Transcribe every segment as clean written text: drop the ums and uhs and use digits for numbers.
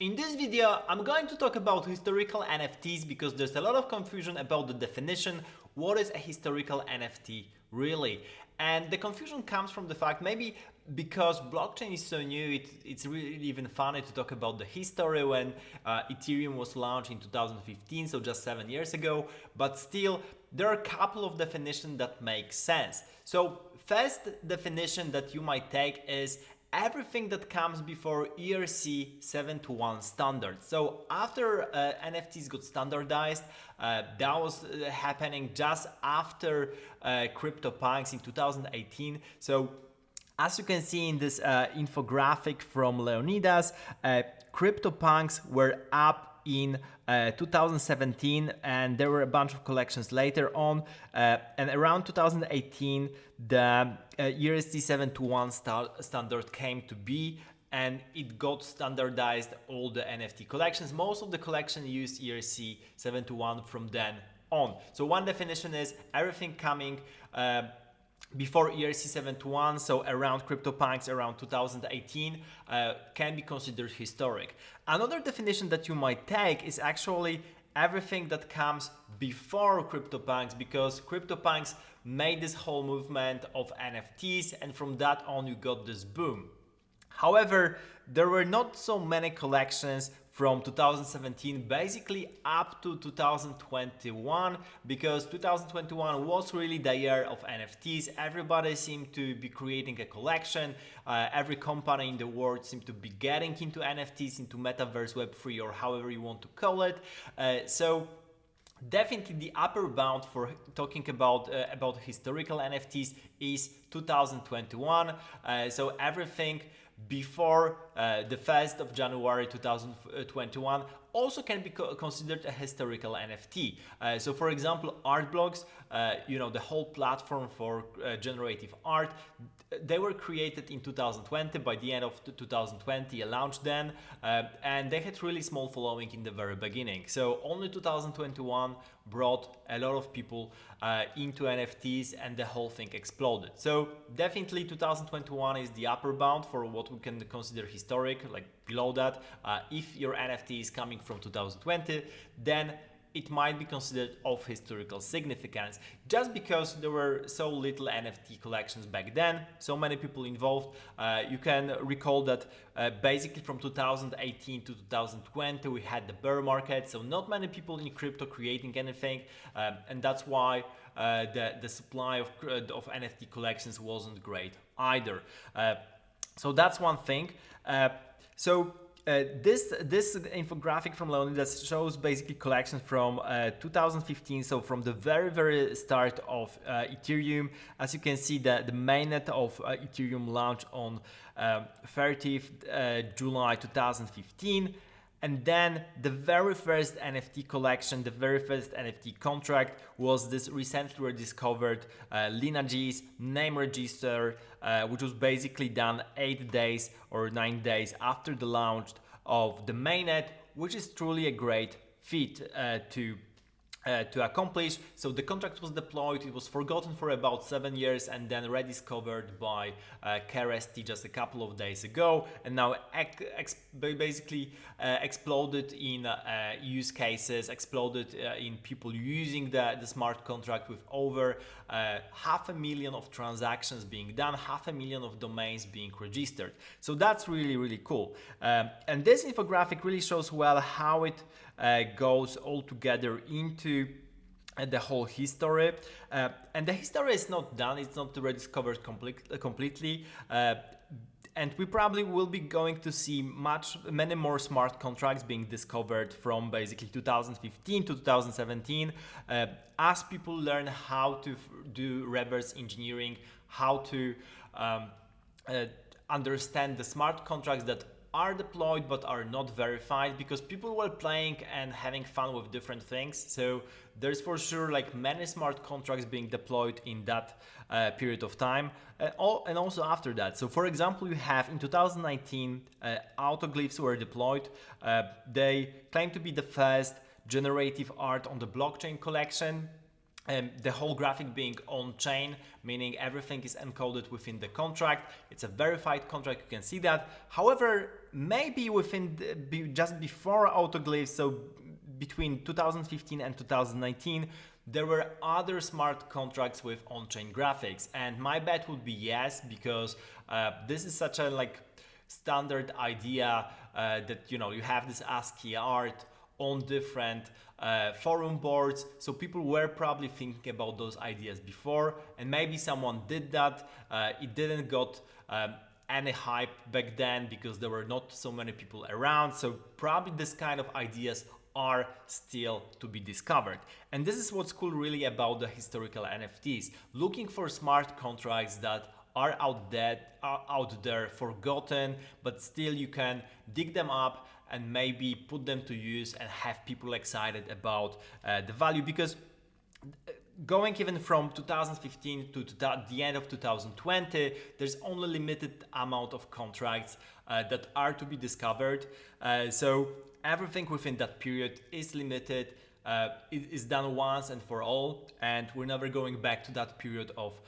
In this video, I'm going to talk about historical NFTs because there's a lot of confusion about the definition. What is a historical NFT really? And the confusion comes from the fact maybe because blockchain is so new, it's really even funny to talk about the history when Ethereum was launched in 2015, so just 7 years ago. But still, there are a couple of definitions that make sense. So first definition that you might take is everything that comes before ERC 721 standard. So after NFTs got standardized, that was happening just after CryptoPunks in 2018. So as you can see in this infographic from Leonidas, CryptoPunks were up in 2017, and there were a bunch of collections later on, and around 2018 the ERC 721 standard came to be, and it got standardized all the NFT collections. Most of the collection used ERC 721 from then on. So one definition is everything coming before ERC 721, so around CryptoPunks around 2018, can be considered historic. Another definition that you might take is actually everything that comes before CryptoPunks, because CryptoPunks made this whole movement of NFTs, and from that on you got this boom. However, there were not so many collections from 2017 basically up to 2021, because 2021 was really the year of NFTs. Everybody seemed to be creating a collection. Every company in the world seemed to be getting into NFTs, into Metaverse, Web3, or however you want to call it. So definitely the upper bound for talking about historical NFTs is 2021. So everything before the 1st of January 2021 also can be considered a historical NFT. So for example, art blogs, the whole platform for generative art, they were created in 2020. By the end of 2020, a launch then, and they had really small following in the very beginning. So only 2021 brought a lot of people into NFTs, and the whole thing exploded. So definitely 2021 is the upper bound for what we can consider historic. Like below that, if your NFT is coming from 2020, then it might be considered of historical significance, just because there were so little NFT collections back then, so many people involved. You can recall that basically from 2018 to 2020 we had the bear market, so not many people in crypto creating anything, and that's why the supply of NFT collections wasn't great either. So that's one thing. This infographic from Leonidas shows basically collections from 2015, so from the very start of Ethereum. As you can see, the mainnet of Ethereum launched on 30th July 2015. And then the very first NFT collection, the very first NFT contract was this recently rediscovered Linagee Name Registrar, which was basically done 8 days or 9 days after the launch of the mainnet, which is truly a great feat to accomplish. So the contract was deployed, it was forgotten for about 7 years, and then rediscovered by KRST just a couple of days ago, and now basically exploded in use cases, exploded in people using the smart contract, with over 500,000 of transactions being done, 500,000 of domains being registered. So that's really cool. And this infographic really shows well how it goes all together into the whole history, and the history is not done, it's not rediscovered completely, and we probably will be going to see many more smart contracts being discovered from basically 2015 to 2017, as people learn how to do reverse engineering, how to understand the smart contracts that are deployed but are not verified, because people were playing and having fun with different things. So there's for sure like many smart contracts being deployed in that period of time, and also after that. So for example, you have in 2019 autoglyphs were deployed. They claim to be the first generative art on the blockchain collection. the whole graphic being on-chain, meaning everything is encoded within the contract. It's a verified contract, you can see that. However, maybe just before autoglyphs, so between 2015 and 2019, there were other smart contracts with on-chain graphics, and my bet would be yes, because this is such a standard idea that you have this ASCII art on different forum boards, so people were probably thinking about those ideas before, and maybe someone did that. It didn't got any hype back then because there were not so many people around, so probably this kind of ideas are still to be discovered. And this is what's cool really about the historical NFTs, looking for smart contracts that are out there forgotten, but still you can dig them up and maybe put them to use and have people excited about the value. Because going even from 2015 to the end of 2020, there's only limited amount of contracts that are to be discovered. So everything within that period is limited. It is done once and for all, and we're never going back to that period of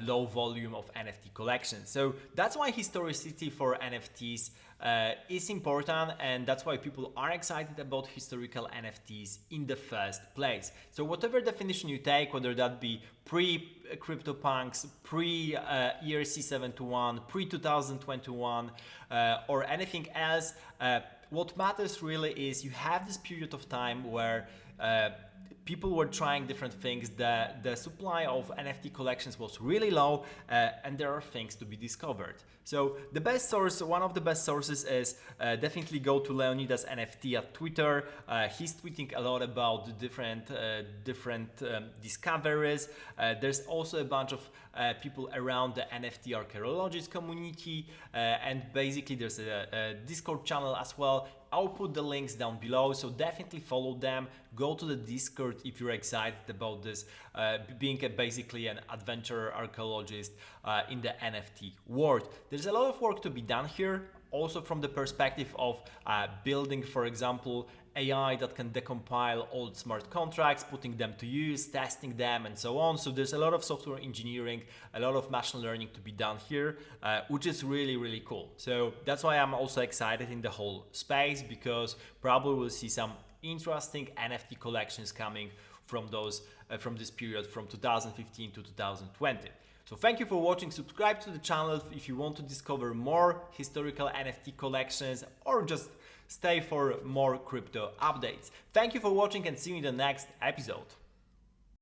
low volume of NFT collections. So that's why historicity for NFTs is important, and that's why people are excited about historical NFTs in the first place. So whatever definition you take, whether that be pre-CryptoPunks, pre-ERC-721, pre-2021, or anything else, what matters really is you have this period of time where people were trying different things, the supply of NFT collections was really low, and there are things to be discovered. So the best source, one of the best sources is definitely go to Leonidas NFT at Twitter. He's tweeting a lot about the different discoveries. There's also a bunch of people around the NFT archaeologist community, and basically there's a Discord channel as well. I'll put the links down below, so definitely follow them. Go to the Discord if you're excited about this, being basically an adventure archaeologist in the NFT world. There's a lot of work to be done here, also from the perspective of building, for example, AI that can decompile old smart contracts, putting them to use, testing them, and so on. So there's a lot of software engineering, a lot of machine learning to be done here, which is really, really cool. So that's why I'm also excited in the whole space, because probably we'll see some interesting NFT collections coming from this period from 2015 to 2020. So thank you for watching. Subscribe to the channel if you want to discover more historical NFT collections, or just stay for more crypto updates. Thank you for watching, and see you in the next episode.